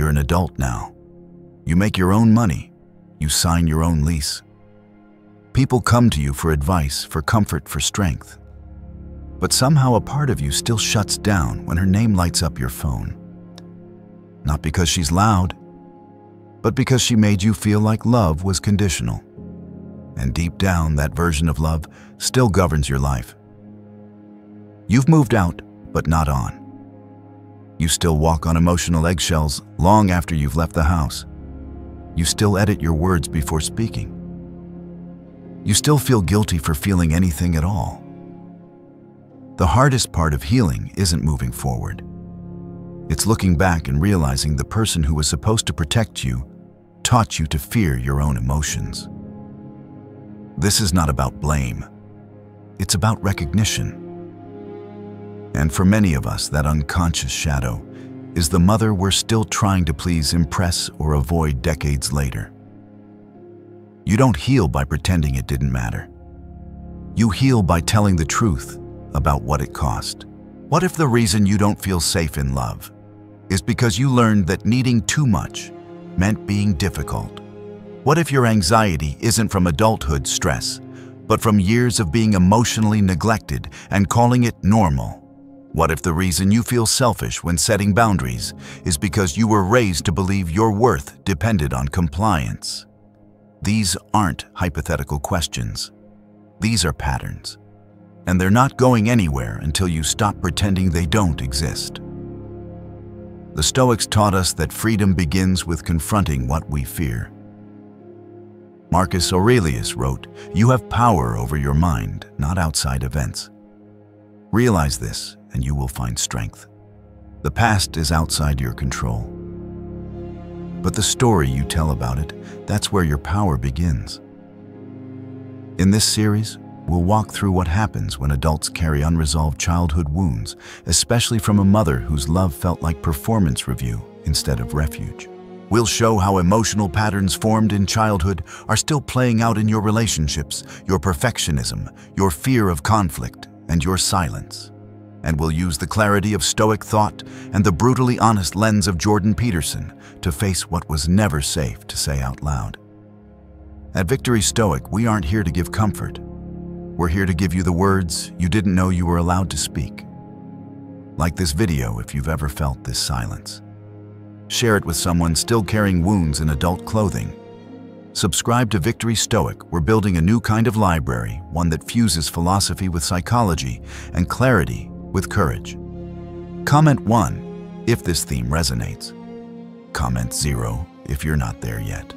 You're an adult now. You make your own money. You sign your own lease. People come to you for advice, for comfort, for strength. But somehow a part of you still shuts down when her name lights up your phone. Not because she's loud, but because she made you feel like love was conditional. And deep down, that version of love still governs your life. You've moved out, but not on. You still walk on emotional eggshells long after you've left the house. You still edit your words before speaking. You still feel guilty for feeling anything at all. The hardest part of healing isn't moving forward. It's looking back and realizing the person who was supposed to protect you taught you to fear your own emotions. This is not about blame. It's about recognition. And for many of us, that unconscious shadow is the mother we're still trying to please, impress, or avoid decades later. You don't heal by pretending it didn't matter. You heal by telling the truth about what it cost. What if the reason you don't feel safe in love is because you learned that needing too much meant being difficult? What if your anxiety isn't from adulthood stress, but from years of being emotionally neglected and calling it normal? What if the reason you feel selfish when setting boundaries is because you were raised to believe your worth depended on compliance? These aren't hypothetical questions. These are patterns. And they're not going anywhere until you stop pretending they don't exist. The Stoics taught us that freedom begins with confronting what we fear. Marcus Aurelius wrote, "You have power over your mind, not outside events." Realize this, and you will find strength. The past is outside your control. But the story you tell about it, that's where your power begins. In this series, we'll walk through what happens when adults carry unresolved childhood wounds, especially from a mother whose love felt like performance review instead of refuge. We'll show how emotional patterns formed in childhood are still playing out in your relationships, your perfectionism, your fear of conflict, and your silence. And we'll use the clarity of Stoic thought and the brutally honest lens of Jordan Peterson to face what was never safe to say out loud. At Victory Stoic, we aren't here to give comfort. We're here to give you the words you didn't know you were allowed to speak. Like this video if you've ever felt this silence. Share it with someone still carrying wounds in adult clothing. Subscribe to Victory Stoic. We're building a new kind of library, one that fuses philosophy with psychology and clarity with courage. Comment 1 if this theme resonates. Comment 0 if you're not there yet.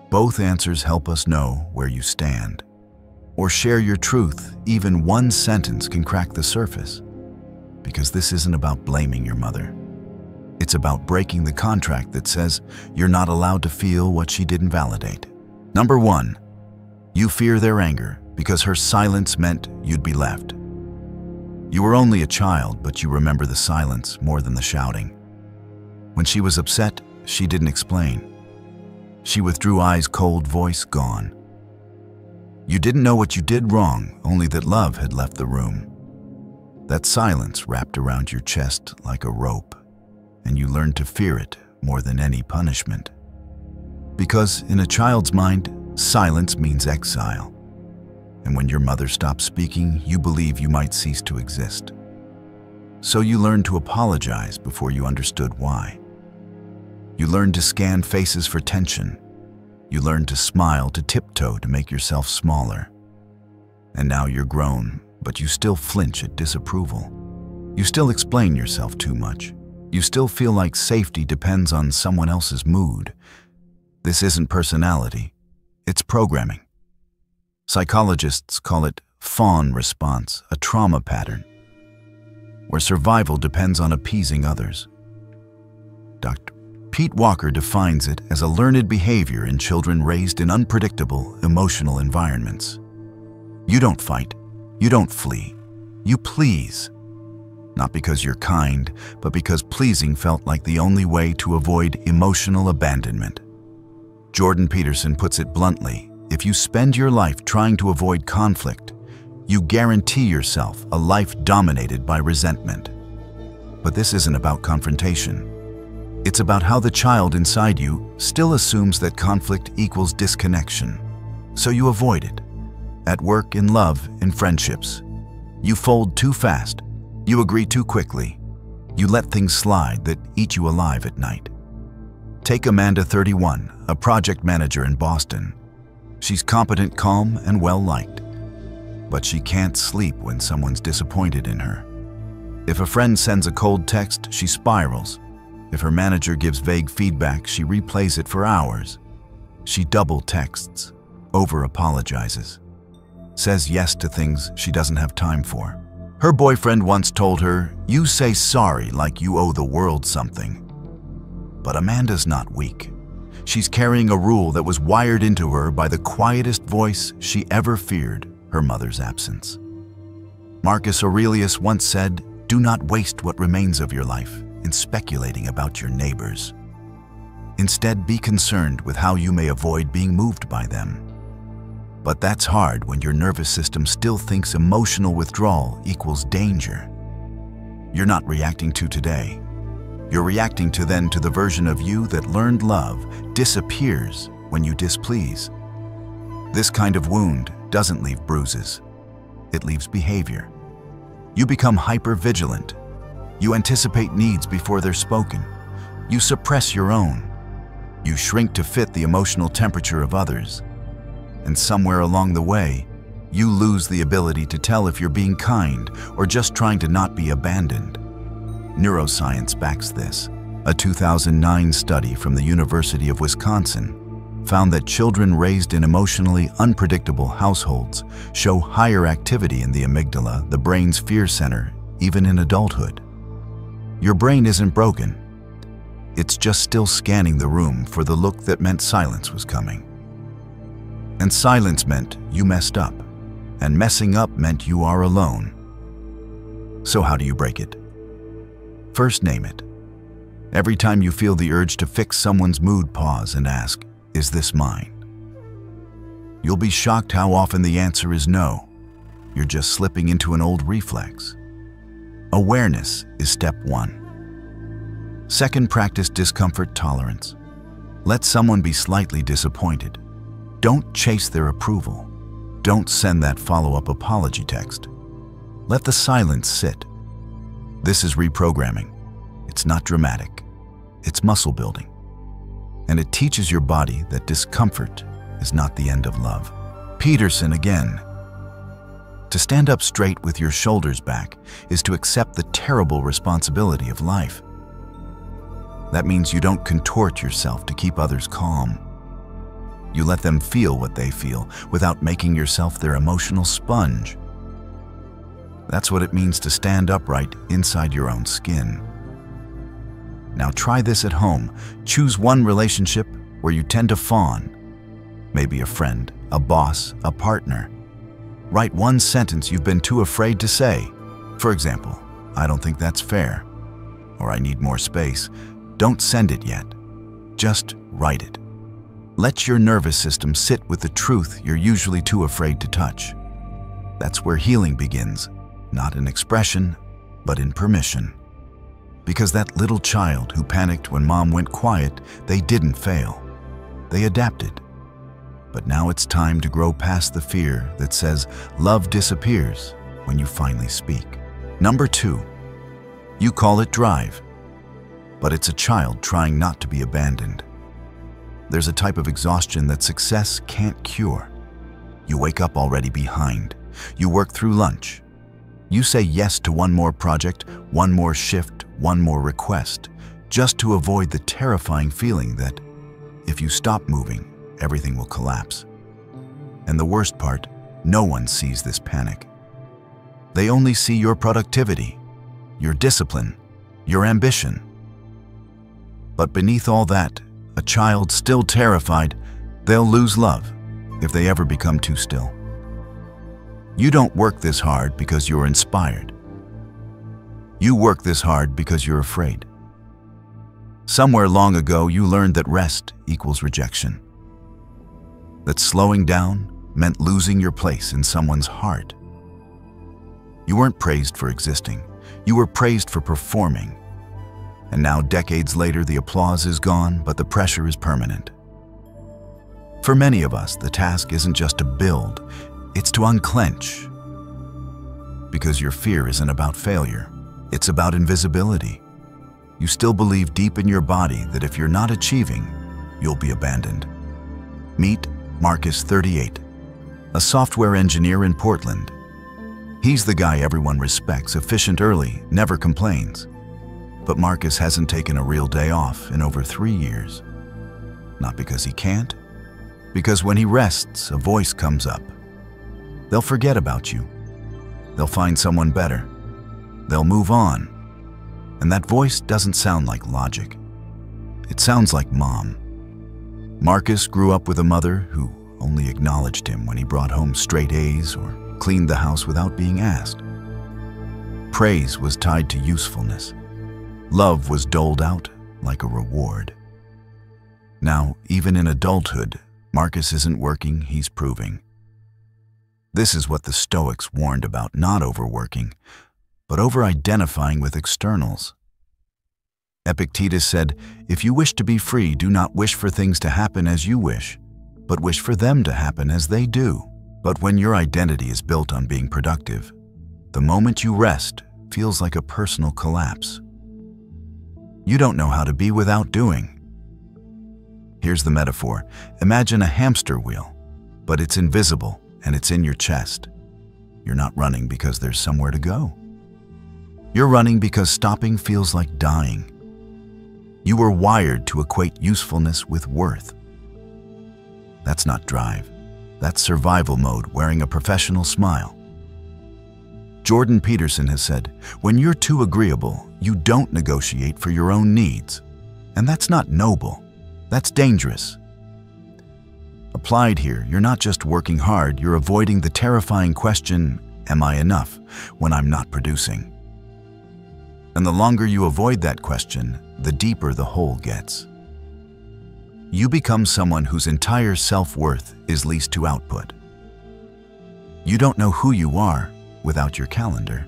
Both answers help us know where you stand. Or share your truth. Even one sentence can crack the surface. Because this isn't about blaming your mother. It's about breaking the contract that says you're not allowed to feel what she didn't validate. Number 1, you fear their anger because her silence meant you'd be left. You were only a child, but you remember the silence more than the shouting. When she was upset, she didn't explain. She withdrew, eyes cold, voice gone. You didn't know what you did wrong, only that love had left the room. That silence wrapped around your chest like a rope, and you learned to fear it more than any punishment. Because in a child's mind, silence means exile. And when your mother stops speaking, you believe you might cease to exist. So you learned to apologize before you understood why. You learned to scan faces for tension. You learned to smile, to tiptoe, to make yourself smaller. And now you're grown, but you still flinch at disapproval. You still explain yourself too much. You still feel like safety depends on someone else's mood. This isn't personality, it's programming. Psychologists call it fawn response, a trauma pattern, where survival depends on appeasing others. Dr. Pete Walker defines it as a learned behavior in children raised in unpredictable, emotional environments. You don't fight, you don't flee, you please. Not because you're kind, but because pleasing felt like the only way to avoid emotional abandonment. Jordan Peterson puts it bluntly, if you spend your life trying to avoid conflict, you guarantee yourself a life dominated by resentment. But this isn't about confrontation. It's about how the child inside you still assumes that conflict equals disconnection, so you avoid it. At work, in love, in friendships. You fold too fast. You agree too quickly. You let things slide that eat you alive at night. Take Amanda, 31, a project manager in Boston. She's competent, calm, and well-liked. But she can't sleep when someone's disappointed in her. If a friend sends a cold text, she spirals. If her manager gives vague feedback, she replays it for hours. She double texts, over-apologizes, says yes to things she doesn't have time for. Her boyfriend once told her, "You say sorry like you owe the world something." But Amanda's not weak. She's carrying a rule that was wired into her by the quietest voice she ever feared, her mother's absence. Marcus Aurelius once said, "Do not waste what remains of your life in speculating about your neighbors. Instead, be concerned with how you may avoid being moved by them." But that's hard when your nervous system still thinks emotional withdrawal equals danger. You're not reacting to today. You're reacting to the version of you that learned love disappears when you displease. This kind of wound doesn't leave bruises. It leaves behavior. You become hyper-vigilant. You anticipate needs before they're spoken. You suppress your own. You shrink to fit the emotional temperature of others. And somewhere along the way, you lose the ability to tell if you're being kind or just trying to not be abandoned. Neuroscience backs this. A 2009 study from the University of Wisconsin found that children raised in emotionally unpredictable households show higher activity in the amygdala, the brain's fear center, even in adulthood. Your brain isn't broken. It's just still scanning the room for the look that meant silence was coming. And silence meant you messed up, and messing up meant you are alone. So how do you break it? First, name it. Every time you feel the urge to fix someone's mood, pause and ask, "Is this mine?" You'll be shocked how often the answer is no. You're just slipping into an old reflex. Awareness is step one. Second, practice discomfort tolerance. Let someone be slightly disappointed. Don't chase their approval. Don't send that follow-up apology text. Let the silence sit. This is reprogramming. It's not dramatic. It's muscle building. And it teaches your body that discomfort is not the end of love. Peterson again. To stand up straight with your shoulders back is to accept the terrible responsibility of life. That means you don't contort yourself to keep others calm. You let them feel what they feel without making yourself their emotional sponge. That's what it means to stand upright inside your own skin. Now try this at home. Choose one relationship where you tend to fawn. Maybe a friend, a boss, a partner. Write one sentence you've been too afraid to say. For example, "I don't think that's fair," or "I need more space." Don't send it yet. Just write it. Let your nervous system sit with the truth you're usually too afraid to touch. That's where healing begins, not in expression, but in permission. Because that little child who panicked when mom went quiet, they didn't fail. They adapted. But now it's time to grow past the fear that says love disappears when you finally speak. Number 2, you call it drive, but it's a child trying not to be abandoned. There's a type of exhaustion that success can't cure. You wake up already behind. You work through lunch. You say yes to one more project, one more shift, one more request, just to avoid the terrifying feeling that if you stop moving, everything will collapse. And the worst part, no one sees this panic. They only see your productivity, your discipline, your ambition. But beneath all that, a child still terrified, they'll lose love if they ever become too still. You don't work this hard because you're inspired. You work this hard because you're afraid. Somewhere long ago, you learned that rest equals rejection. That slowing down meant losing your place in someone's heart. You weren't praised for existing. You were praised for performing. And now, decades later, the applause is gone, but the pressure is permanent. For many of us, the task isn't just to build, it's to unclench. Because your fear isn't about failure, it's about invisibility. You still believe deep in your body that if you're not achieving, you'll be abandoned. Meet Marcus, 38, a software engineer in Portland. He's the guy everyone respects, efficient early, never complains. But Marcus hasn't taken a real day off in over 3 years. Not because he can't, because when he rests, a voice comes up. They'll forget about you. They'll find someone better. They'll move on. And that voice doesn't sound like logic. It sounds like mom. Marcus grew up with a mother who only acknowledged him when he brought home straight A's or cleaned the house without being asked. Praise was tied to usefulness. Love was doled out like a reward. Now, even in adulthood, Marcus isn't working, he's proving. This is what the Stoics warned about, not overworking, but over-identifying with externals. Epictetus said, "If you wish to be free, do not wish for things to happen as you wish, but wish for them to happen as they do." But when your identity is built on being productive, the moment you rest feels like a personal collapse. You don't know how to be without doing. Here's the metaphor. Imagine a hamster wheel, but it's invisible and it's in your chest. You're not running because there's somewhere to go. You're running because stopping feels like dying. You were wired to equate usefulness with worth. That's not drive. That's survival mode wearing a professional smile. Jordan Peterson has said, "When you're too agreeable, you don't negotiate for your own needs." And that's not noble. That's dangerous. Applied here, you're not just working hard, you're avoiding the terrifying question, "Am I enough?" when I'm not producing. And the longer you avoid that question, the deeper the hole gets. You become someone whose entire self-worth is leased to output. You don't know who you are without your calendar.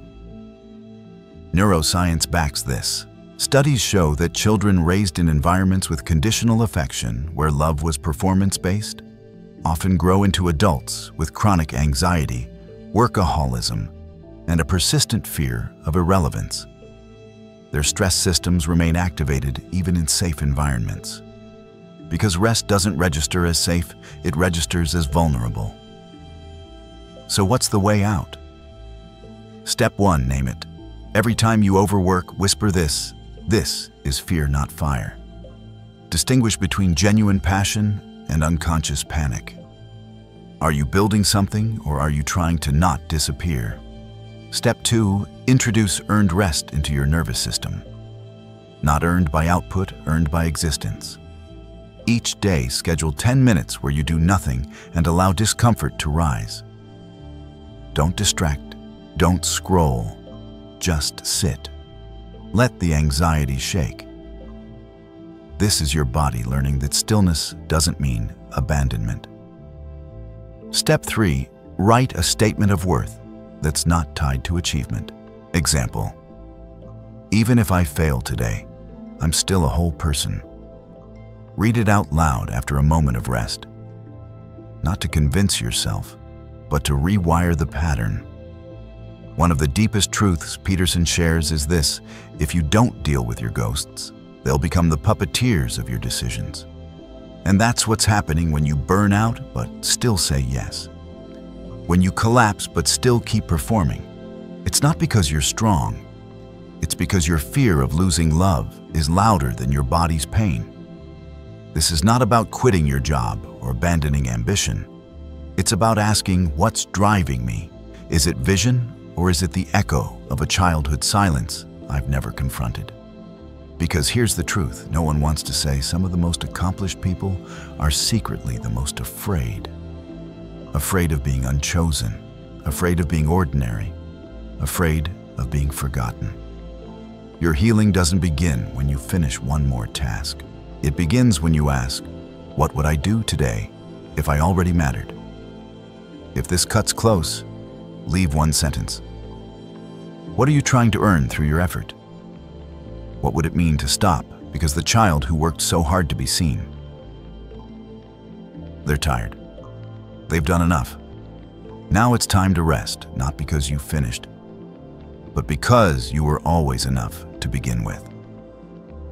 Neuroscience backs this. Studies show that children raised in environments with conditional affection, where love was performance-based, often grow into adults with chronic anxiety, workaholism, and a persistent fear of irrelevance. Their stress systems remain activated even in safe environments. Because rest doesn't register as safe, it registers as vulnerable. So what's the way out? Step 1, name it. Every time you overwork, whisper this. This is fear, not fire. Distinguish between genuine passion and unconscious panic. Are you building something, or are you trying to not disappear? Step 2, introduce earned rest into your nervous system. Not earned by output, earned by existence. Each day, schedule 10 minutes where you do nothing and allow discomfort to rise. Don't distract, don't scroll, just sit. Let the anxiety shake. This is your body learning that stillness doesn't mean abandonment. Step 3, write a statement of worth that's not tied to achievement. Example, even if I fail today, I'm still a whole person. Read it out loud after a moment of rest. Not to convince yourself, but to rewire the pattern. One of the deepest truths Peterson shares is this: if you don't deal with your ghosts, they'll become the puppeteers of your decisions. And that's what's happening when you burn out but still say yes. When you collapse but still keep performing. It's not because you're strong. It's because your fear of losing love is louder than your body's pain. This is not about quitting your job or abandoning ambition. It's about asking, what's driving me? Is it vision, or is it the echo of a childhood silence I've never confronted? Because here's the truth, no one wants to say some of the most accomplished people are secretly the most afraid. Afraid of being unchosen, afraid of being ordinary, afraid of being forgotten. Your healing doesn't begin when you finish one more task. It begins when you ask, what would I do today if I already mattered? If this cuts close, leave one sentence. What are you trying to earn through your effort? What would it mean to stop because the child who worked so hard to be seen? They're tired. They've done enough. Now it's time to rest, not because you finished, but because you were always enough to begin with.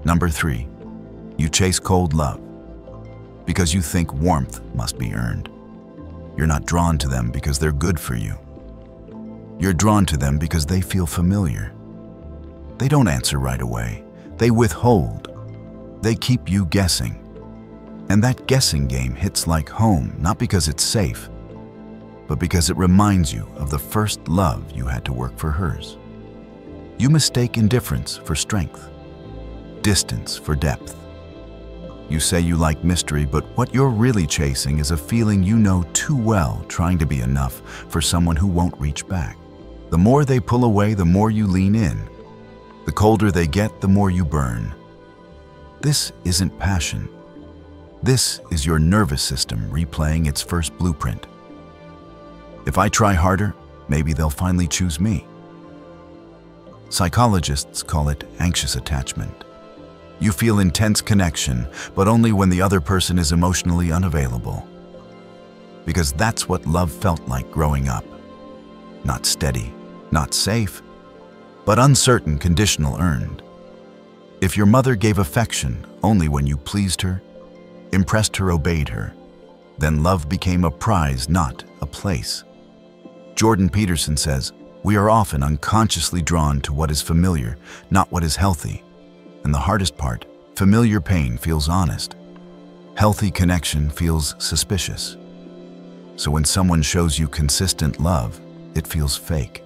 Number 3, you chase cold love because you think warmth must be earned. You're not drawn to them because they're good for you. You're drawn to them because they feel familiar. They don't answer right away. They withhold. They keep you guessing. And that guessing game hits like home, not because it's safe, but because it reminds you of the first love you had to work for hers. You mistake indifference for strength, distance for depth. You say you like mystery, but what you're really chasing is a feeling you know too well, trying to be enough for someone who won't reach back. The more they pull away, the more you lean in. The colder they get, the more you burn. This isn't passion. This is your nervous system replaying its first blueprint. If I try harder, maybe they'll finally choose me. Psychologists call it anxious attachment. You feel intense connection, but only when the other person is emotionally unavailable. Because that's what love felt like growing up. Not steady, not safe, but uncertain, conditional, earned. If your mother gave affection only when you pleased her, impressed her, obeyed her, then love became a prize, not a place. Jordan Peterson says, we are often unconsciously drawn to what is familiar, not what is healthy. And the hardest part, familiar pain feels honest. Healthy connection feels suspicious. So when someone shows you consistent love, it feels fake.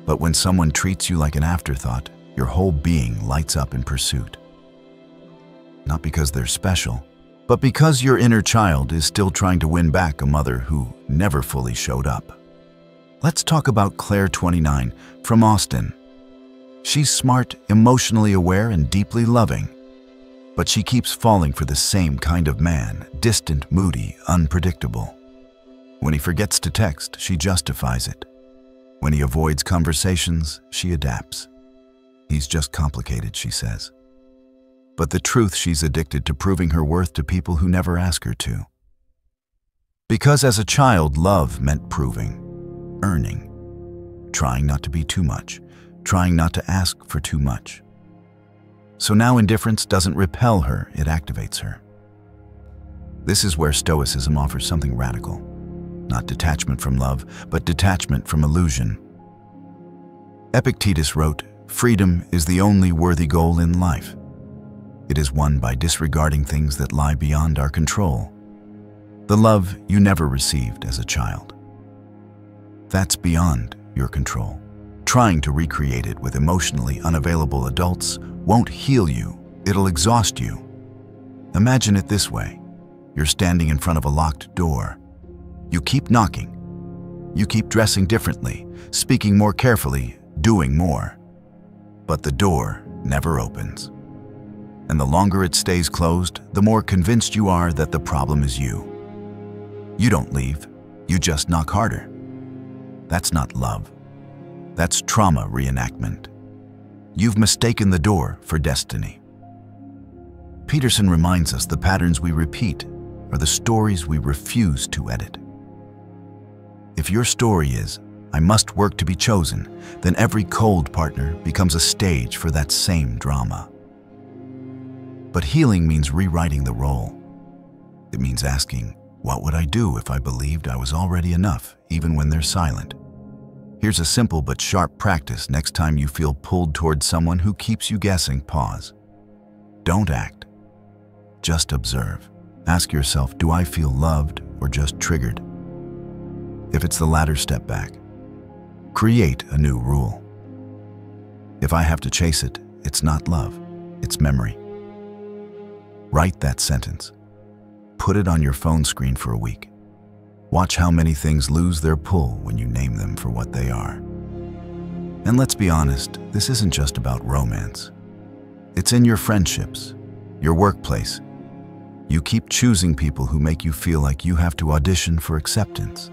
But when someone treats you like an afterthought, your whole being lights up in pursuit. Not because they're special, but because your inner child is still trying to win back a mother who never fully showed up. Let's talk about Claire, 29, from Austin. She's smart, emotionally aware, and deeply loving. But she keeps falling for the same kind of man, distant, moody, unpredictable. When he forgets to text, she justifies it. When he avoids conversations, she adapts. He's just complicated, she says. But the truth, she's addicted to proving her worth to people who never ask her to. Because as a child, love meant proving, earning, trying not to be too much, trying not to ask for too much. So now indifference doesn't repel her, it activates her. This is where Stoicism offers something radical. Not detachment from love, but detachment from illusion. Epictetus wrote, "Freedom is the only worthy goal in life. It is won by disregarding things that lie beyond our control. The love you never received as a child. That's beyond your control. Trying to recreate it with emotionally unavailable adults won't heal you, it'll exhaust you. Imagine it this way. You're standing in front of a locked door. You keep knocking. You keep dressing differently, speaking more carefully, doing more. But the door never opens. And the longer it stays closed, the more convinced you are that the problem is you. You don't leave, you just knock harder. That's not love. That's trauma reenactment. You've mistaken the door for destiny. Peterson reminds us the patterns we repeat are the stories we refuse to edit. If your story is, I must work to be chosen, then every cold partner becomes a stage for that same drama. But healing means rewriting the role. It means asking, what would I do if I believed I was already enough, even when they're silent? Here's a simple but sharp practice next time you feel pulled towards someone who keeps you guessing. Pause. Don't act. Just observe. Ask yourself, do I feel loved or just triggered? If it's the latter, step back. Create a new rule. If I have to chase it, it's not love, it's memory. Write that sentence. Put it on your phone screen for a week. Watch how many things lose their pull when you name them for what they are. And let's be honest, this isn't just about romance. It's in your friendships, your workplace. You keep choosing people who make you feel like you have to audition for acceptance.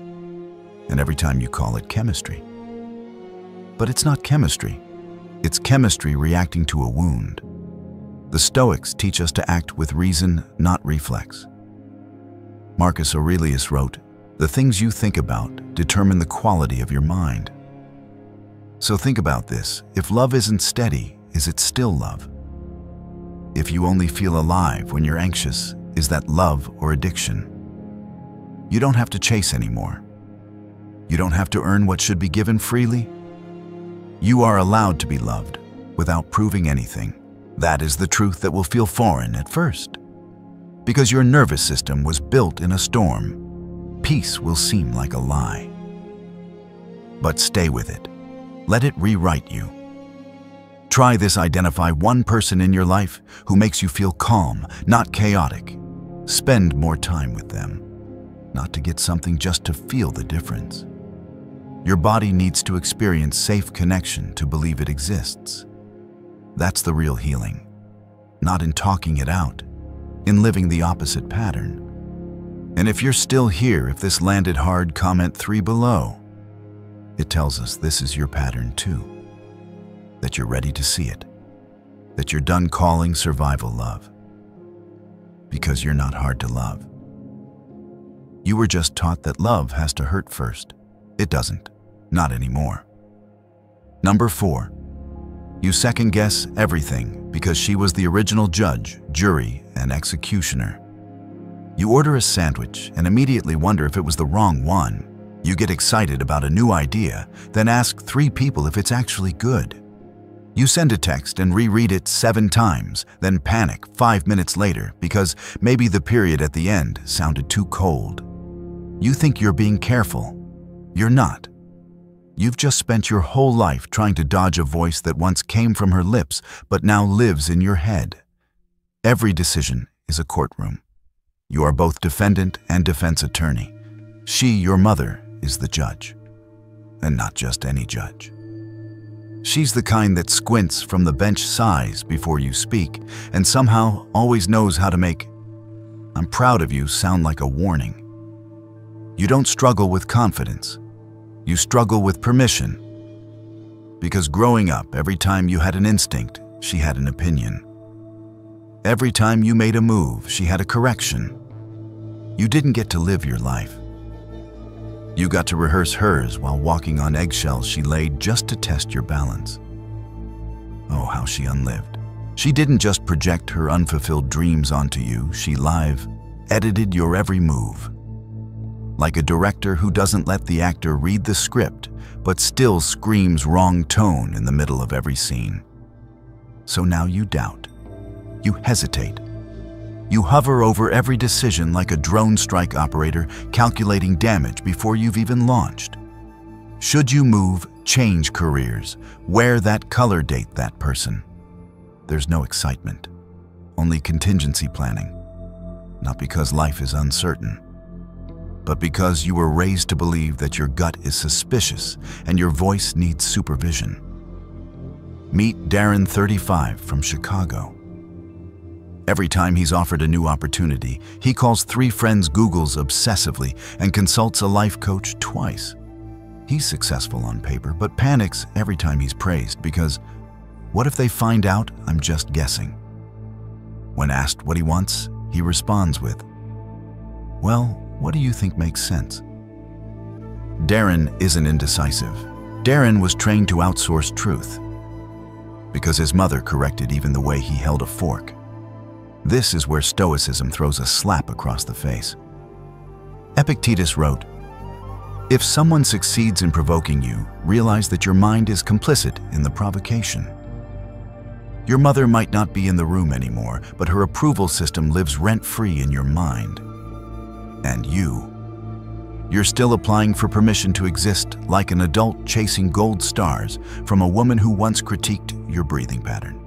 And every time you call it chemistry. But it's not chemistry. It's chemistry reacting to a wound. The Stoics teach us to act with reason, not reflex. Marcus Aurelius wrote, "The things you think about determine the quality of your mind." So think about this. If love isn't steady, is it still love? If you only feel alive when you're anxious, is that love or addiction? You don't have to chase anymore. You don't have to earn what should be given freely. You are allowed to be loved without proving anything. That is the truth that will feel foreign at first. Because your nervous system was built in a storm, peace will seem like a lie. But stay with it. Let it rewrite you. Try this. Identify one person in your life who makes you feel calm, not chaotic. Spend more time with them. Not to get something, just to feel the difference. Your body needs to experience safe connection to believe it exists. That's the real healing. Not in talking it out, in living the opposite pattern. And if you're still here, if this landed hard, comment 3 below. It tells us this is your pattern too. That you're ready to see it. That you're done calling survival love. Because you're not hard to love. You were just taught that love has to hurt first. It doesn't. Not anymore. Number 4. You second-guess everything because she was the original judge, jury, and executioner. You order a sandwich and immediately wonder if it was the wrong one. You get excited about a new idea, then ask 3 people if it's actually good. You send a text and reread it 7 times, then panic 5 minutes later because maybe the period at the end sounded too cold. You think you're being careful. You're not. You've just spent your whole life trying to dodge a voice that once came from her lips but now lives in your head. Every decision is a courtroom. You are both defendant and defense attorney. She, your mother, is the judge. And not just any judge. She's the kind that squints from the bench size before you speak and somehow always knows how to make "I'm proud of you" sound like a warning. You don't struggle with confidence. You struggle with permission. Because growing up, every time you had an instinct, she had an opinion. Every time you made a move, she had a correction. You didn't get to live your life. You got to rehearse hers while walking on eggshells she laid just to test your balance. Oh, how she unlived. She didn't just project her unfulfilled dreams onto you, she live edited your every move. Like a director who doesn't let the actor read the script, but still screams wrong tone in the middle of every scene. So now you doubt. You hesitate. You hover over every decision like a drone strike operator calculating damage before you've even launched. Should you move, change careers, wear that color, date that person? There's no excitement, only contingency planning. Not because life is uncertain, but because you were raised to believe that your gut is suspicious and your voice needs supervision. Meet Darren, 35, from Chicago. Every time he's offered a new opportunity, he calls 3 friends Googles obsessively and consults a life coach twice. He's successful on paper, but panics every time he's praised because what if they find out I'm just guessing? When asked what he wants, he responds with, "Well, what do you think makes sense?" Darren isn't indecisive. Darren was trained to outsource truth because his mother corrected even the way he held a fork. This is where Stoicism throws a slap across the face. Epictetus wrote, "If someone succeeds in provoking you, realize that your mind is complicit in the provocation." Your mother might not be in the room anymore, but her approval system lives rent-free in your mind. And you're still applying for permission to exist like an adult chasing gold stars from a woman who once critiqued your breathing pattern.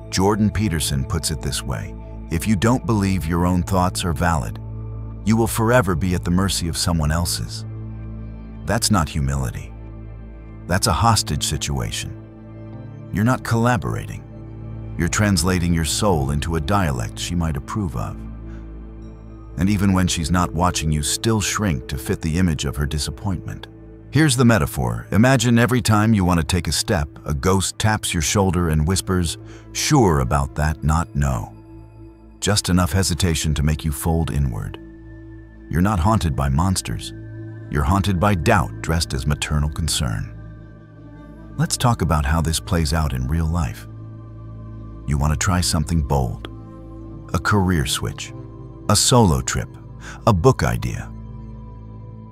Jordan Peterson puts it this way: if you don't believe your own thoughts are valid, you will forever be at the mercy of someone else's. That's not humility. That's a hostage situation. You're not collaborating. You're translating your soul into a dialect she might approve of. And even when she's not watching, you still shrink to fit the image of her disappointment. Here's the metaphor. Imagine every time you want to take a step, a ghost taps your shoulder and whispers, "Sure about that, not no." Just enough hesitation to make you fold inward. You're not haunted by monsters. You're haunted by doubt dressed as maternal concern. Let's talk about how this plays out in real life. You want to try something bold. A career switch, a solo trip, a book idea.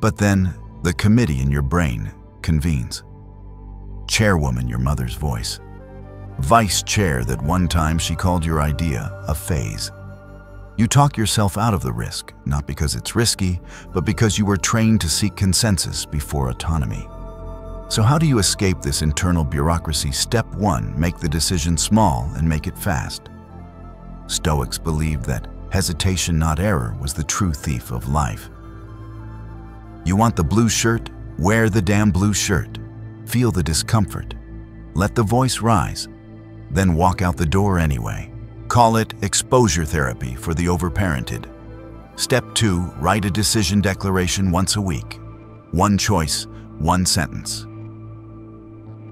But then, the committee in your brain convenes. Chairwoman, your mother's voice. Vice chair that one time she called your idea a phase. You talk yourself out of the risk, not because it's risky, but because you were trained to seek consensus before autonomy. So how do you escape this internal bureaucracy? Step 1, make the decision small and make it fast. Stoics believed that hesitation, not error, was the true thief of life. You want the blue shirt? Wear the damn blue shirt. Feel the discomfort. Let the voice rise. Then walk out the door anyway. Call it exposure therapy for the overparented. Step 2, write a decision declaration once a week. One choice, one sentence.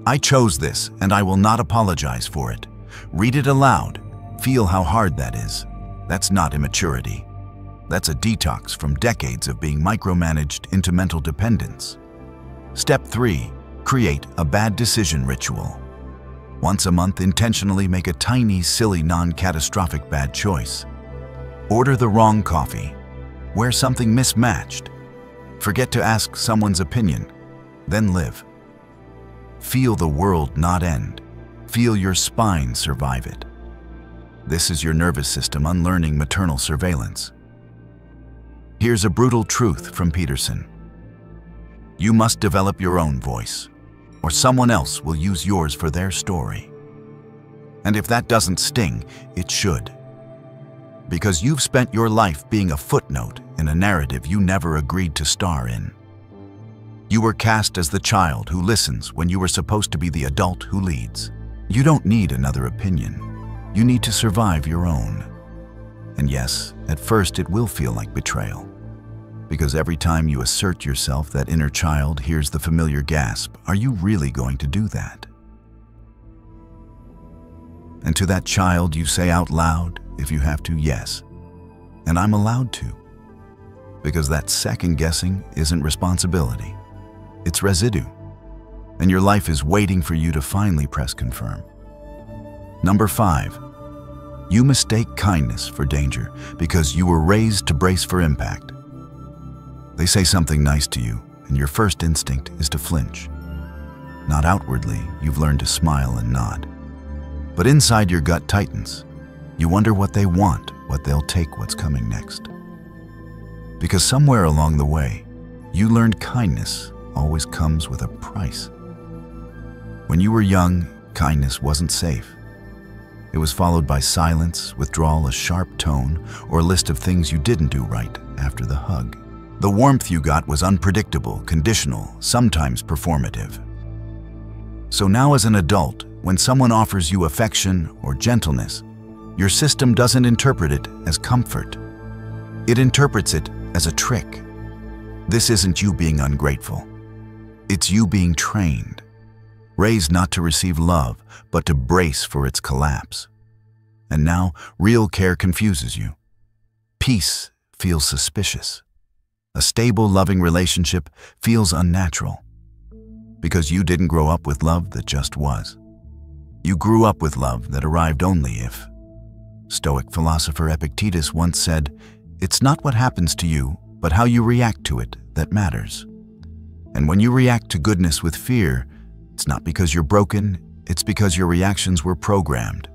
I chose this, and I will not apologize for it. Read it aloud. Feel how hard that is. That's not immaturity. That's a detox from decades of being micromanaged into mental dependence. Step 3, create a bad decision ritual. Once a month, intentionally make a tiny, silly, non-catastrophic bad choice. Order the wrong coffee. Wear something mismatched. Forget to ask someone's opinion. Then live. Feel the world not end. Feel your spine survive it. This is your nervous system unlearning maternal surveillance. Here's a brutal truth from Peterson. You must develop your own voice, or someone else will use yours for their story. And if that doesn't sting, it should. Because you've spent your life being a footnote in a narrative you never agreed to star in. You were cast as the child who listens when you were supposed to be the adult who leads. You don't need another opinion. You need to survive your own. And yes, at first it will feel like betrayal. Because every time you assert yourself, that inner child hears the familiar gasp, "Are you really going to do that?" And to that child you say out loud, if you have to, "Yes, and I'm allowed to." Because that second guessing isn't responsibility. It's residue. And your life is waiting for you to finally press confirm. Number 5. You mistake kindness for danger because you were raised to brace for impact. They say something nice to you, and your first instinct is to flinch. Not outwardly, you've learned to smile and nod. But inside your gut tightens. You wonder what they want, what they'll take, what's coming next. Because somewhere along the way, you learned kindness always comes with a price. When you were young, kindness wasn't safe. It was followed by silence, withdrawal, a sharp tone, or a list of things you didn't do right after the hug. The warmth you got was unpredictable, conditional, sometimes performative. So now as an adult, when someone offers you affection or gentleness, your system doesn't interpret it as comfort. It interprets it as a trick. This isn't you being ungrateful. It's you being trained. Raised not to receive love, but to brace for its collapse. And now, real care confuses you. Peace feels suspicious. A stable, loving relationship feels unnatural. Because you didn't grow up with love that just was. You grew up with love that arrived only if. Stoic philosopher Epictetus once said, "It's not what happens to you, but how you react to it that matters." And when you react to goodness with fear, it's not because you're broken, it's because your reactions were programmed.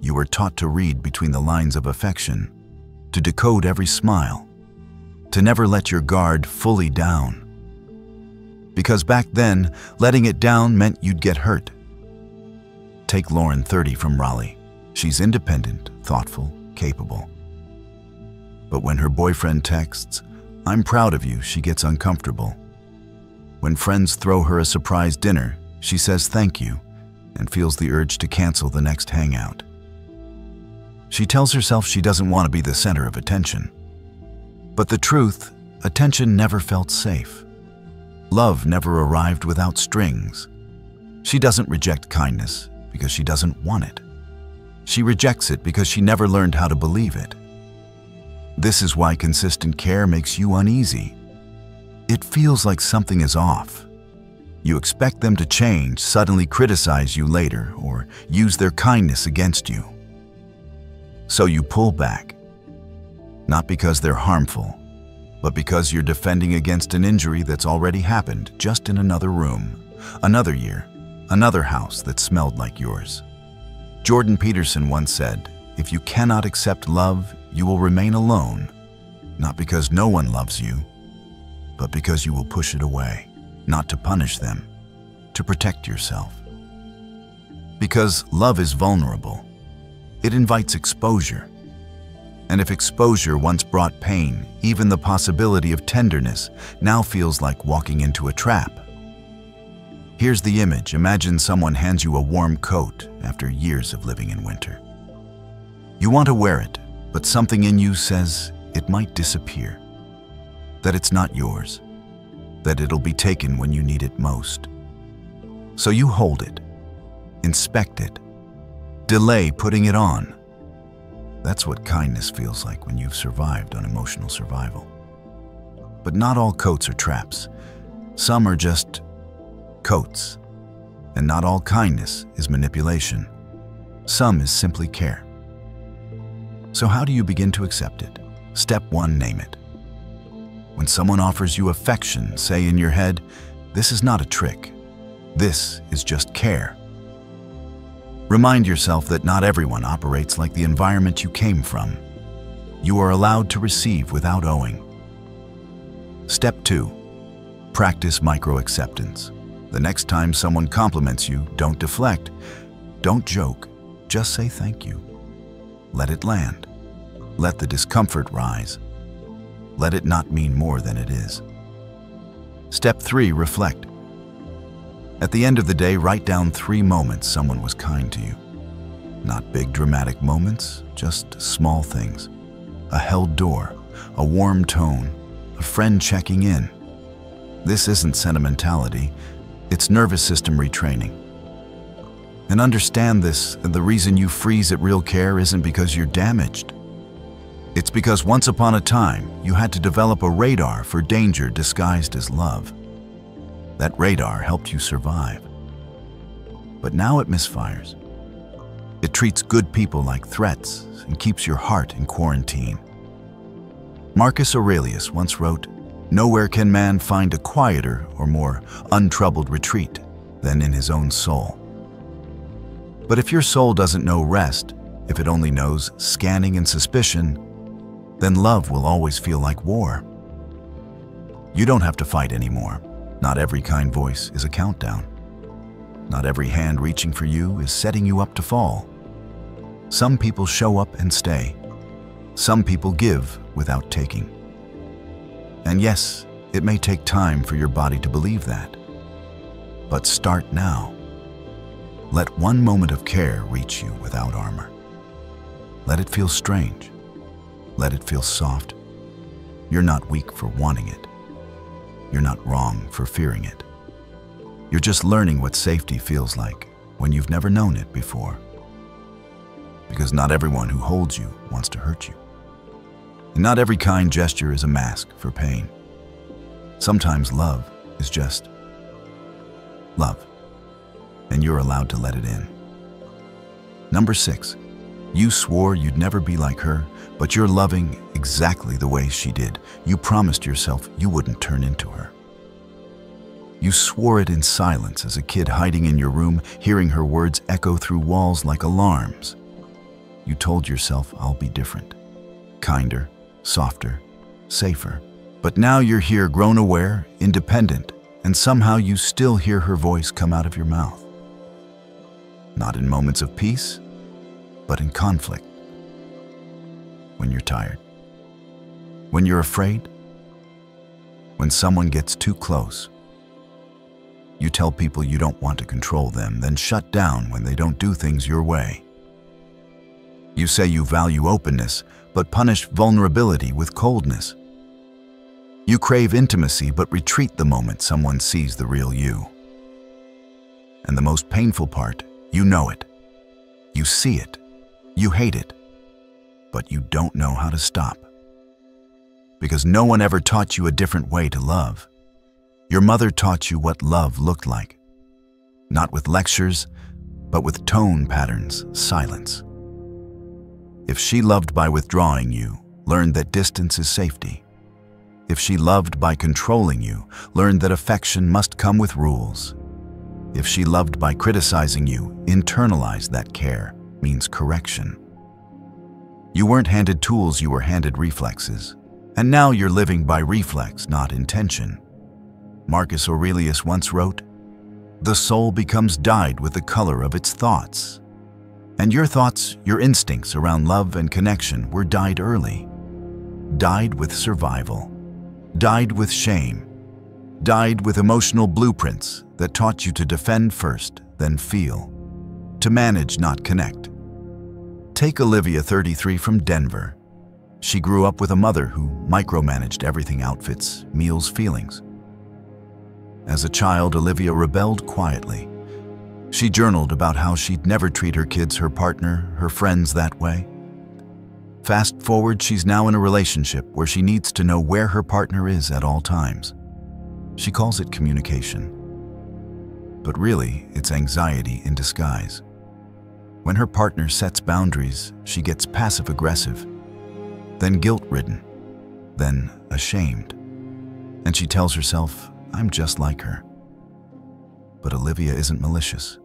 You were taught to read between the lines of affection, to decode every smile, to never let your guard fully down. Because back then, letting it down meant you'd get hurt. Take Lauren, 30, from Raleigh. She's independent, thoughtful, capable. But when her boyfriend texts, "I'm proud of you," she gets uncomfortable. When friends throw her a surprise dinner, she says thank you and feels the urge to cancel the next hangout. She tells herself she doesn't want to be the center of attention. But the truth, attention never felt safe. Love never arrived without strings. She doesn't reject kindness because she doesn't want it. She rejects it because she never learned how to believe it. This is why consistent care makes you uneasy. It feels like something is off. You expect them to change, suddenly criticize you later, or use their kindness against you. So you pull back, not because they're harmful, but because you're defending against an injury that's already happened, just in another room, another year, another house that smelled like yours. Jordan Peterson once said, "If you cannot accept love, you will remain alone, not because no one loves you, but because you will push it away, not to punish them, to protect yourself." Because love is vulnerable. It invites exposure. And if exposure once brought pain, even the possibility of tenderness now feels like walking into a trap. Here's the image. Imagine someone hands you a warm coat after years of living in winter. You want to wear it, but something in you says it might disappear, that it's not yours, that it'll be taken when you need it most. So you hold it, inspect it, delay putting it on. That's what kindness feels like when you've survived on emotional survival. But not all coats are traps. Some are just coats. And not all kindness is manipulation. Some is simply care. So how do you begin to accept it? Step 1, name it. When someone offers you affection, say in your head, "This is not a trick. This is just care." Remind yourself that not everyone operates like the environment you came from. You are allowed to receive without owing. Step 2, practice micro-acceptance. The next time someone compliments you, don't deflect, don't joke, just say thank you. Let it land. Let the discomfort rise. Let it not mean more than it is. Step 3, reflect. At the end of the day, write down 3 moments someone was kind to you. Not big dramatic moments, just small things. A held door, a warm tone, a friend checking in. This isn't sentimentality, it's nervous system retraining. And understand this, the reason you freeze at real care isn't because you're damaged. It's because once upon a time, you had to develop a radar for danger disguised as love. That radar helped you survive. But now it misfires. It treats good people like threats and keeps your heart in quarantine. Marcus Aurelius once wrote, "Nowhere can man find a quieter or more untroubled retreat than in his own soul." But if your soul doesn't know rest, if it only knows scanning and suspicion, then love will always feel like war. You don't have to fight anymore. Not every kind voice is a countdown. Not every hand reaching for you is setting you up to fall. Some people show up and stay. Some people give without taking. And yes, it may take time for your body to believe that. But start now. Let one moment of care reach you without armor. Let it feel strange. Let it feel soft. You're not weak for wanting it. You're not wrong for fearing it. You're just learning what safety feels like when you've never known it before. Because not everyone who holds you wants to hurt you. And not every kind gesture is a mask for pain. Sometimes love is just love, and you're allowed to let it in. Number 6, you swore you'd never be like her, but you're loving exactly the way she did. You promised yourself you wouldn't turn into her. You swore it in silence as a kid hiding in your room, hearing her words echo through walls like alarms. You told yourself, "I'll be different, kinder, softer, safer." But now you're here, grown aware, independent, and somehow you still hear her voice come out of your mouth. Not in moments of peace, but in conflict. When you're tired. When you're afraid. When someone gets too close. You tell people you don't want to control them, then shut down when they don't do things your way. You say you value openness, but punish vulnerability with coldness. You crave intimacy but retreat the moment someone sees the real you. And the most painful part, you know it. You see it. You hate it. But you don't know how to stop. Because no one ever taught you a different way to love. Your mother taught you what love looked like. Not with lectures, but with tone patterns, silence. If she loved by withdrawing you, learned that distance is safety. If she loved by controlling you, learned that affection must come with rules. If she loved by criticizing you, internalize that care means correction. You weren't handed tools, you were handed reflexes. And now you're living by reflex, not intention. Marcus Aurelius once wrote, "The soul becomes dyed with the color of its thoughts." And your thoughts, your instincts around love and connection were dyed early. Dyed with survival. Dyed with shame. Dyed with emotional blueprints that taught you to defend first, then feel. To manage, not connect. Take Olivia, 33, from Denver. She grew up with a mother who micromanaged everything: outfits, meals, feelings. As a child, Olivia rebelled quietly. She journaled about how she'd never treat her kids, her partner, her friends that way. Fast forward, she's now in a relationship where she needs to know where her partner is at all times. She calls it communication. But really, it's anxiety in disguise. When her partner sets boundaries, she gets passive-aggressive, then guilt-ridden, then ashamed. And she tells herself, "I'm just like her." But Olivia isn't malicious.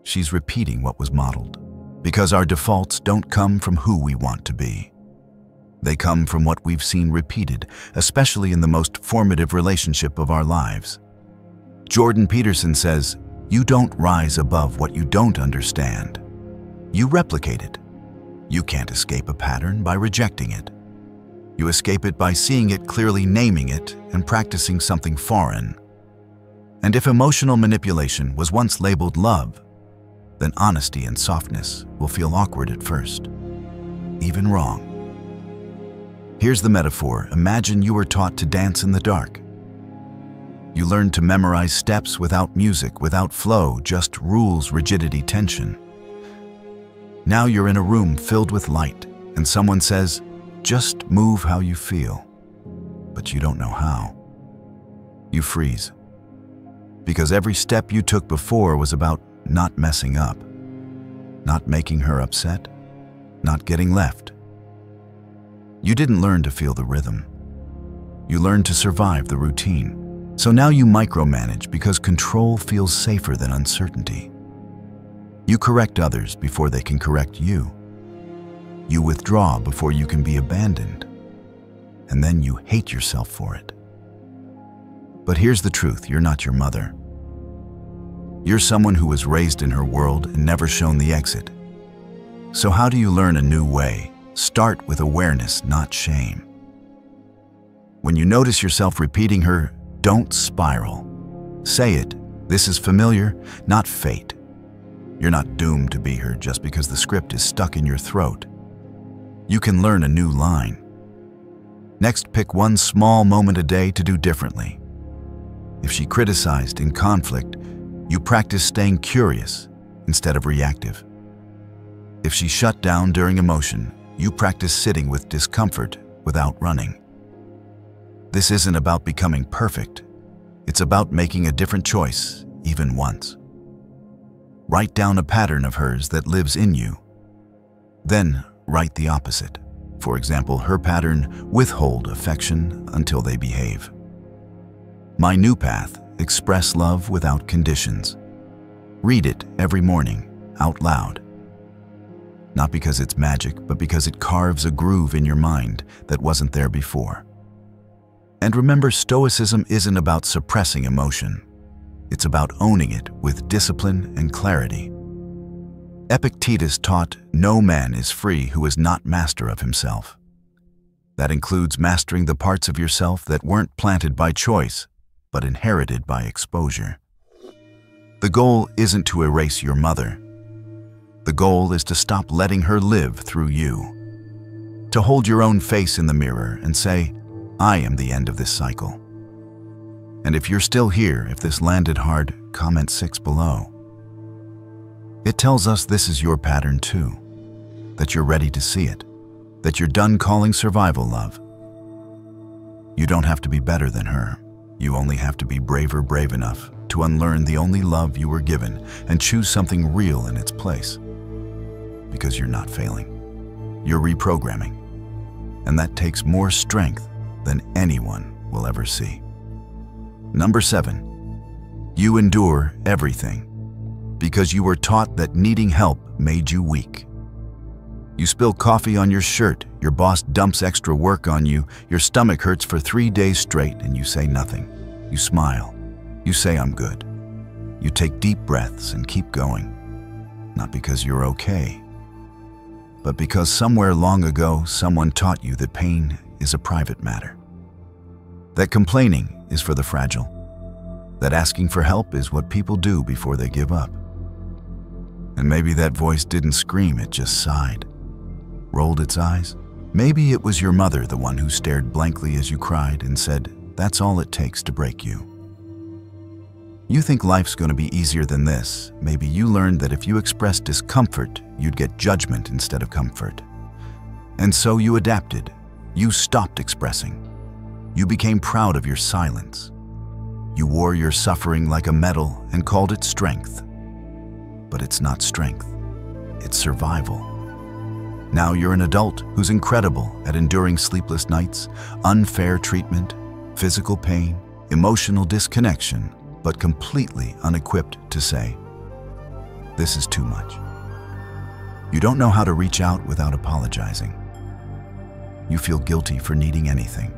She's repeating what was modeled. Because our defaults don't come from who we want to be. They come from what we've seen repeated, especially in the most formative relationship of our lives. Jordan Peterson says, "You don't rise above what you don't understand. You replicate it. You can't escape a pattern by rejecting it. You escape it by seeing it clearly, naming it, and practicing something foreign." And if emotional manipulation was once labeled love, then honesty and softness will feel awkward at first, even wrong. Here's the metaphor. Imagine you were taught to dance in the dark. You learned to memorize steps without music, without flow, just rules, rigidity, tension. Now you're in a room filled with light, and someone says, "Just move how you feel." But you don't know how. You freeze. Because every step you took before was about not messing up, not making her upset, not getting left. You didn't learn to feel the rhythm. You learned to survive the routine. So now you micromanage because control feels safer than uncertainty. You correct others before they can correct you. You withdraw before you can be abandoned. And then you hate yourself for it. But here's the truth, you're not your mother. You're someone who was raised in her world and never shown the exit. So how do you learn a new way? Start with awareness, not shame. When you notice yourself repeating her, don't spiral. Say it, "This is familiar, not fate." You're not doomed to be her just because the script is stuck in your throat. You can learn a new line. Next, pick one small moment a day to do differently. If she criticized in conflict, you practice staying curious instead of reactive. If she shut down during emotion, you practice sitting with discomfort without running. This isn't about becoming perfect. It's about making a different choice, even once. Write down a pattern of hers that lives in you. Then write the opposite. For example, her pattern, withhold affection until they behave. My new path, express love without conditions. Read it every morning, out loud. Not because it's magic, but because it carves a groove in your mind that wasn't there before. And remember, Stoicism isn't about suppressing emotion. It's about owning it with discipline and clarity. Epictetus taught, "No man is free who is not master of himself." That includes mastering the parts of yourself that weren't planted by choice, but inherited by exposure. The goal isn't to erase your mother. The goal is to stop letting her live through you. To hold your own face in the mirror and say, I am the end of this cycle. And if you're still here, if this landed hard, comment 6 below. It tells us this is your pattern too, that you're ready to see it, that you're done calling survival love. You don't have to be better than her. You only have to be brave enough to unlearn the only love you were given and choose something real in its place. Because you're not failing. You're reprogramming. And that takes more strength than anyone will ever see. Number 7, you endure everything because you were taught that needing help made you weak. You spill coffee on your shirt, your boss dumps extra work on you, your stomach hurts for 3 days straight, and you say nothing. You smile. You say, I'm good. You take deep breaths and keep going. Not because you're okay, but because somewhere long ago someone taught you that pain is a private matter. That complaining is for the fragile. That asking for help is what people do before they give up. And maybe that voice didn't scream, it just sighed. Rolled its eyes. Maybe it was your mother, the one who stared blankly as you cried and said, that's all it takes to break you. You think life's going to be easier than this. Maybe you learned that if you expressed discomfort, you'd get judgment instead of comfort. And so you adapted. You stopped expressing. You became proud of your silence. You wore your suffering like a medal and called it strength. But it's not strength. It's survival. Now you're an adult who's incredible at enduring sleepless nights, unfair treatment, physical pain, emotional disconnection, but completely unequipped to say, this is too much. You don't know how to reach out without apologizing. You feel guilty for needing anything.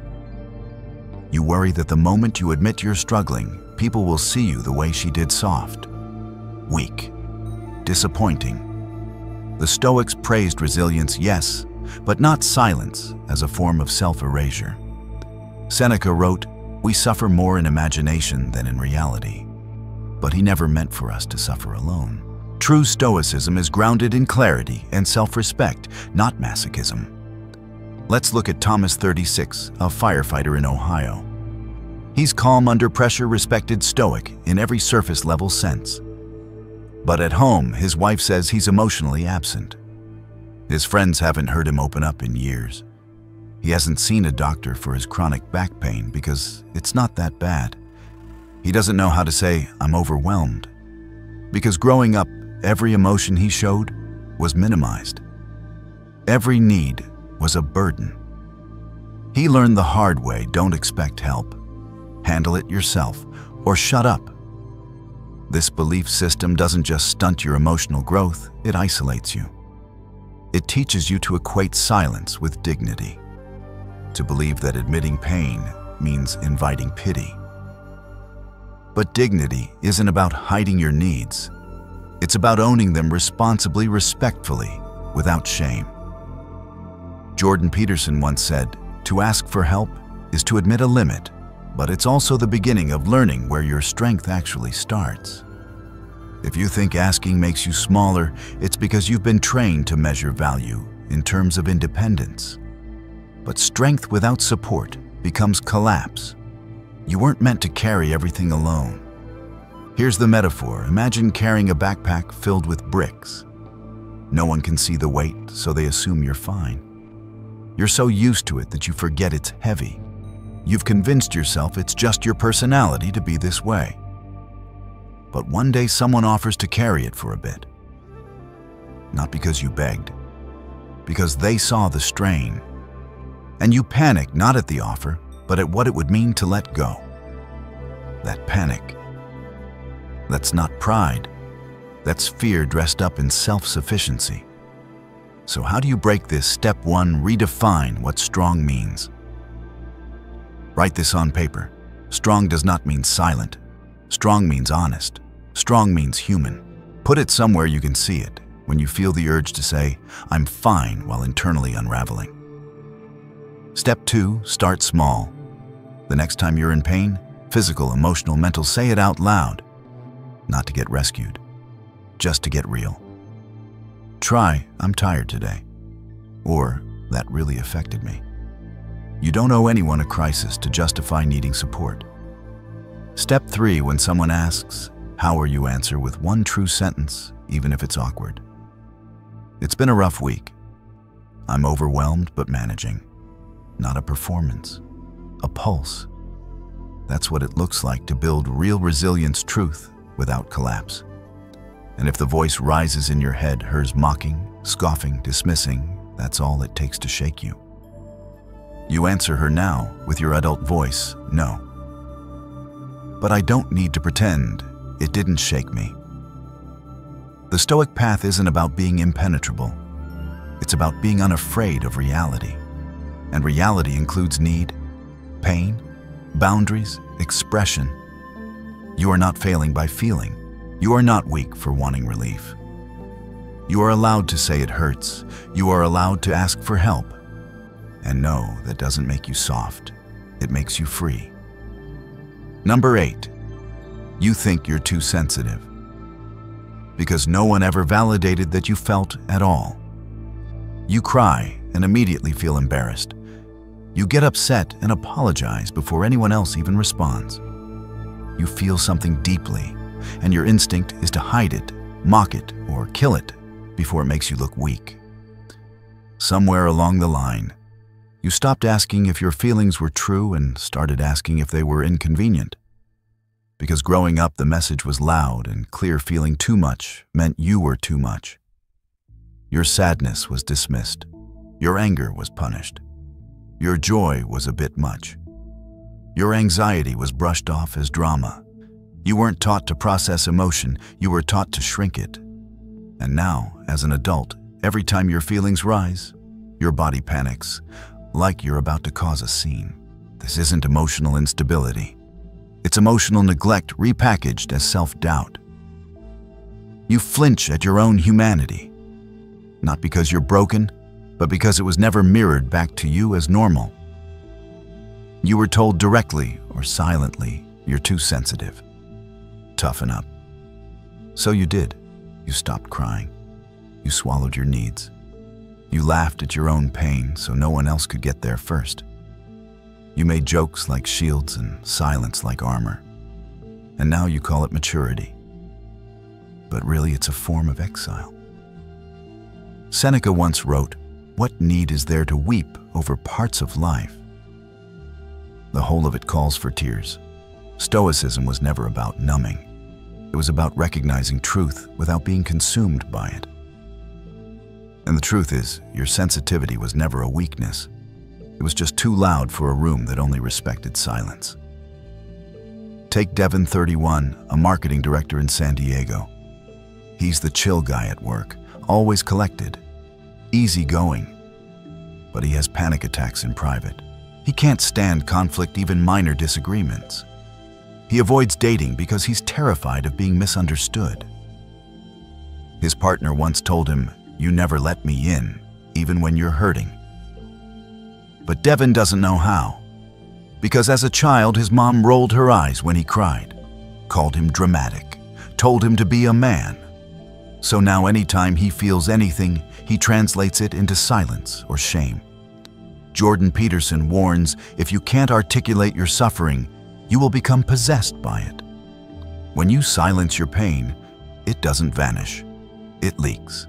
You worry that the moment you admit you're struggling, people will see you the way she did, soft, weak, disappointing. The Stoics praised resilience, yes, but not silence as a form of self-erasure. Seneca wrote, we suffer more in imagination than in reality. But he never meant for us to suffer alone. True Stoicism is grounded in clarity and self-respect, not masochism. Let's look at Thomas, 36, a firefighter in Ohio. He's calm under pressure, respected, stoic in every surface-level sense. But at home, his wife says he's emotionally absent. His friends haven't heard him open up in years. He hasn't seen a doctor for his chronic back pain because it's not that bad. He doesn't know how to say, I'm overwhelmed. Because growing up, every emotion he showed was minimized. Every need was a burden. He learned the hard way, don't expect help. Handle it yourself, or shut up. This belief system doesn't just stunt your emotional growth, it isolates you. It teaches you to equate silence with dignity. To believe that admitting pain means inviting pity. But dignity isn't about hiding your needs. It's about owning them responsibly, respectfully, without shame. Jordan Peterson once said, to ask for help is to admit a limit, but it's also the beginning of learning where your strength actually starts. If you think asking makes you smaller, it's because you've been trained to measure value in terms of independence. But strength without support becomes collapse. You weren't meant to carry everything alone. Here's the metaphor. Imagine carrying a backpack filled with bricks. No one can see the weight, so they assume you're fine. You're so used to it that you forget it's heavy. You've convinced yourself it's just your personality to be this way. But one day someone offers to carry it for a bit. Not because you begged, because they saw the strain. And you panic not at the offer, but at what it would mean to let go. That panic. That's not pride. That's fear dressed up in self-sufficiency. So how do you break this? Step 1, redefine what strong means. Write this on paper. Strong does not mean silent. Strong means honest. Strong means human. Put it somewhere you can see it, when you feel the urge to say, I'm fine, while internally unraveling. Step 2, start small. The next time you're in pain, physical, emotional, mental, say it out loud. Not to get rescued, just to get real. Try, I'm tired today. Or, that really affected me. You don't owe anyone a crisis to justify needing support. Step 3, when someone asks, how are you, answer with one true sentence, even if it's awkward. It's been a rough week. I'm overwhelmed but managing. Not a performance, a pulse. That's what it looks like to build real resilience, truth without collapse. And if the voice rises in your head, hers mocking, scoffing, dismissing, that's all it takes to shake you. You answer her now with your adult voice, no. But I don't need to pretend it didn't shake me. The Stoic path isn't about being impenetrable. It's about being unafraid of reality. And reality includes need, pain, boundaries, expression. You are not failing by feeling. You are not weak for wanting relief. You are allowed to say it hurts. You are allowed to ask for help. And no, that doesn't make you soft. It makes you free. Number 8, you think you're too sensitive. Because no one ever validated that you felt at all. You cry and immediately feel embarrassed. You get upset and apologize before anyone else even responds. You feel something deeply, and your instinct is to hide it, mock it, or kill it before it makes you look weak. Somewhere along the line, you stopped asking if your feelings were true and started asking if they were inconvenient. Because growing up, the message was loud and clear. Feeling too much meant you were too much. Your sadness was dismissed. Your anger was punished. Your joy was a bit much. Your anxiety was brushed off as drama. You weren't taught to process emotion, you were taught to shrink it. And now, as an adult, every time your feelings rise, your body panics, like you're about to cause a scene. This isn't emotional instability. It's emotional neglect repackaged as self-doubt. You flinch at your own humanity, not because you're broken, but because it was never mirrored back to you as normal. You were told directly or silently, you're too sensitive. Toughen up. So you did. You stopped crying. You swallowed your needs. You laughed at your own pain so no one else could get there first. You made jokes like shields and silence like armor. And now you call it maturity. But really it's a form of exile. Seneca once wrote, "What need is there to weep over parts of life?" The whole of it calls for tears. Stoicism was never about numbing. It was about recognizing truth without being consumed by it. And the truth is, your sensitivity was never a weakness. It was just too loud for a room that only respected silence. Take Devin, 31, a marketing director in San Diego. He's the chill guy at work, always collected, easygoing, but he has panic attacks in private. He can't stand conflict, even minor disagreements. He avoids dating because he's terrified of being misunderstood. His partner once told him, "You never let me in, even when you're hurting." But Devin doesn't know how, because as a child his mom rolled her eyes when he cried, called him dramatic, told him to be a man. So now anytime he feels anything, he translates it into silence or shame. Jordan Peterson warns, if you can't articulate your suffering, you will become possessed by it. When you silence your pain, it doesn't vanish, it leaks.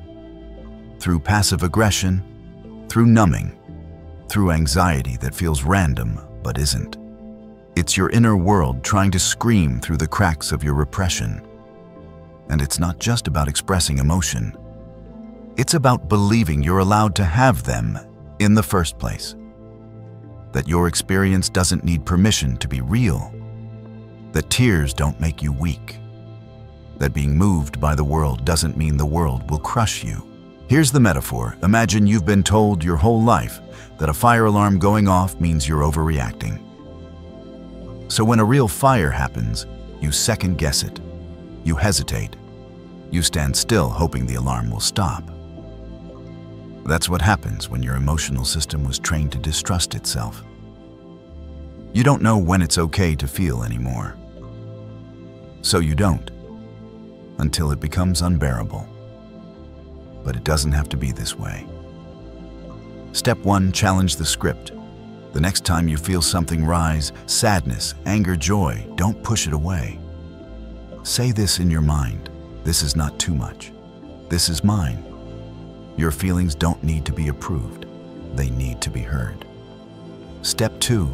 Through passive aggression, through numbing, through anxiety that feels random but isn't. It's your inner world trying to scream through the cracks of your repression. And it's not just about expressing emotion. It's about believing you're allowed to have them in the first place. That your experience doesn't need permission to be real. That tears don't make you weak. That being moved by the world doesn't mean the world will crush you. Here's the metaphor. Imagine you've been told your whole life that a fire alarm going off means you're overreacting. So when a real fire happens, you second guess it. You hesitate. You stand still hoping the alarm will stop. That's what happens when your emotional system was trained to distrust itself. You don't know when it's okay to feel anymore. So you don't, until it becomes unbearable. But it doesn't have to be this way. Step 1, challenge the script. The next time you feel something rise, sadness, anger, joy, don't push it away. Say this in your mind: this is not too much. This is mine. Your feelings don't need to be approved. They need to be heard. Step 2.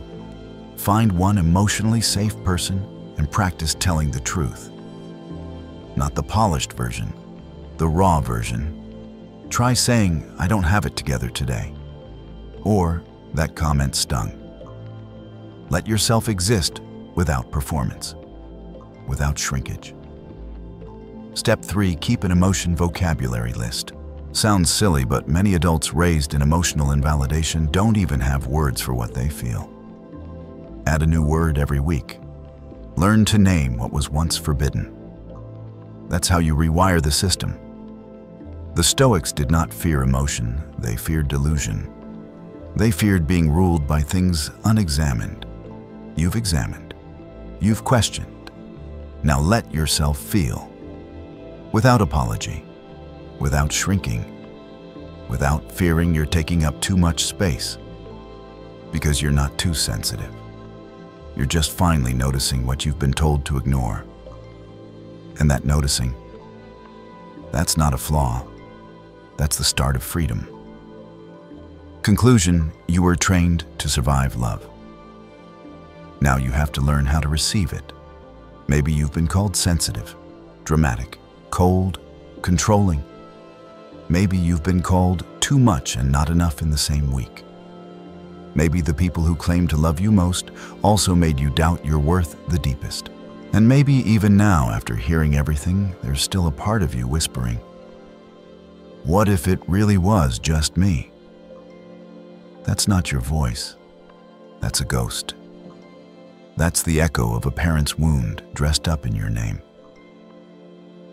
Find one emotionally safe person and practice telling the truth. Not the polished version, the raw version. Try saying, "I don't have it together today," or "That comment stung." Let yourself exist without performance, without shrinkage. Step 3. Keep an emotion vocabulary list. Sounds silly, but many adults raised in emotional invalidation don't even have words for what they feel. Add a new word every week. Learn to name what was once forbidden. That's how you rewire the system. The Stoics did not fear emotion, they feared delusion. They feared being ruled by things unexamined. You've examined. You've questioned. Now let yourself feel. Without apology. Without shrinking. Without fearing you're taking up too much space. Because you're not too sensitive. You're just finally noticing what you've been told to ignore. And that noticing, that's not a flaw. That's the start of freedom. Conclusion: you were trained to survive love. Now you have to learn how to receive it. Maybe you've been called sensitive, dramatic, cold, controlling. Maybe you've been called too much and not enough in the same week. Maybe the people who claim to love you most also made you doubt your worth the deepest. And maybe even now, after hearing everything, there's still a part of you whispering, "What if it really was just me?" That's not your voice. That's a ghost. That's the echo of a parent's wound dressed up in your name.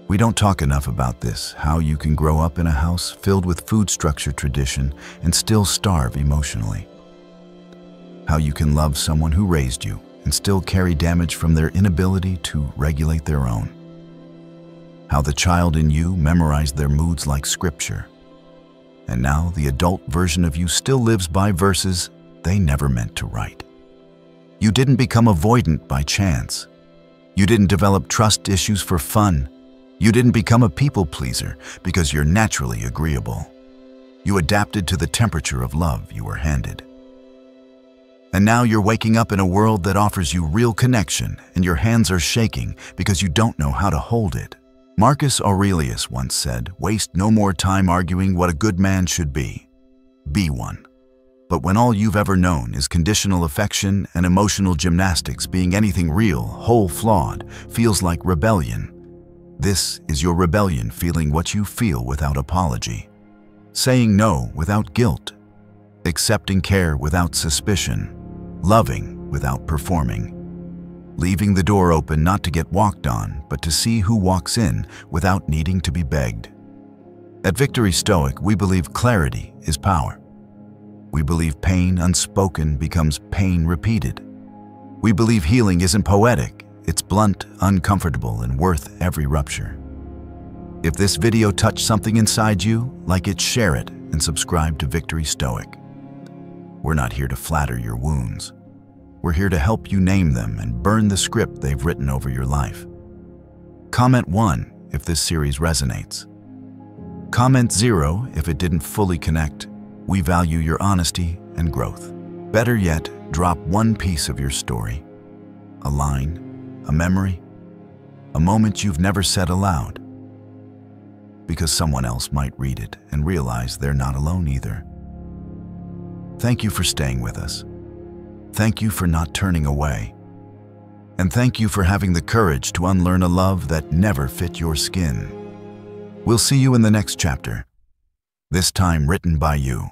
We don't talk enough about this, how you can grow up in a house filled with food structure tradition and still starve emotionally. How you can love someone who raised you and still carry damage from their inability to regulate their own. How the child in you memorized their moods like scripture. And now the adult version of you still lives by verses they never meant to write. You didn't become avoidant by chance. You didn't develop trust issues for fun. You didn't become a people pleaser because you're naturally agreeable. You adapted to the temperature of love you were handed. And now you're waking up in a world that offers you real connection, and your hands are shaking because you don't know how to hold it. Marcus Aurelius once said, "Waste no more time arguing what a good man should be. Be one." But when all you've ever known is conditional affection and emotional gymnastics, being anything real, whole, flawed, feels like rebellion. This is your rebellion, feeling what you feel without apology. Saying no without guilt. Accepting care without suspicion. Loving without performing. Leaving the door open not to get walked on, but to see who walks in without needing to be begged. At Victory Stoic, we believe clarity is power. We believe pain unspoken becomes pain repeated. We believe healing isn't poetic, it's blunt, uncomfortable, and worth every rupture. If this video touched something inside you, like it, share it, and subscribe to Victory Stoic. We're not here to flatter your wounds. We're here to help you name them and burn the script they've written over your life. Comment 1 if this series resonates. Comment 0 if it didn't fully connect. We value your honesty and growth. Better yet, drop one piece of your story. A line, a memory, a moment you've never said aloud. Because someone else might read it and realize they're not alone either. Thank you for staying with us. Thank you for not turning away. And thank you for having the courage to unlearn a love that never fit your skin. We'll see you in the next chapter, this time written by you.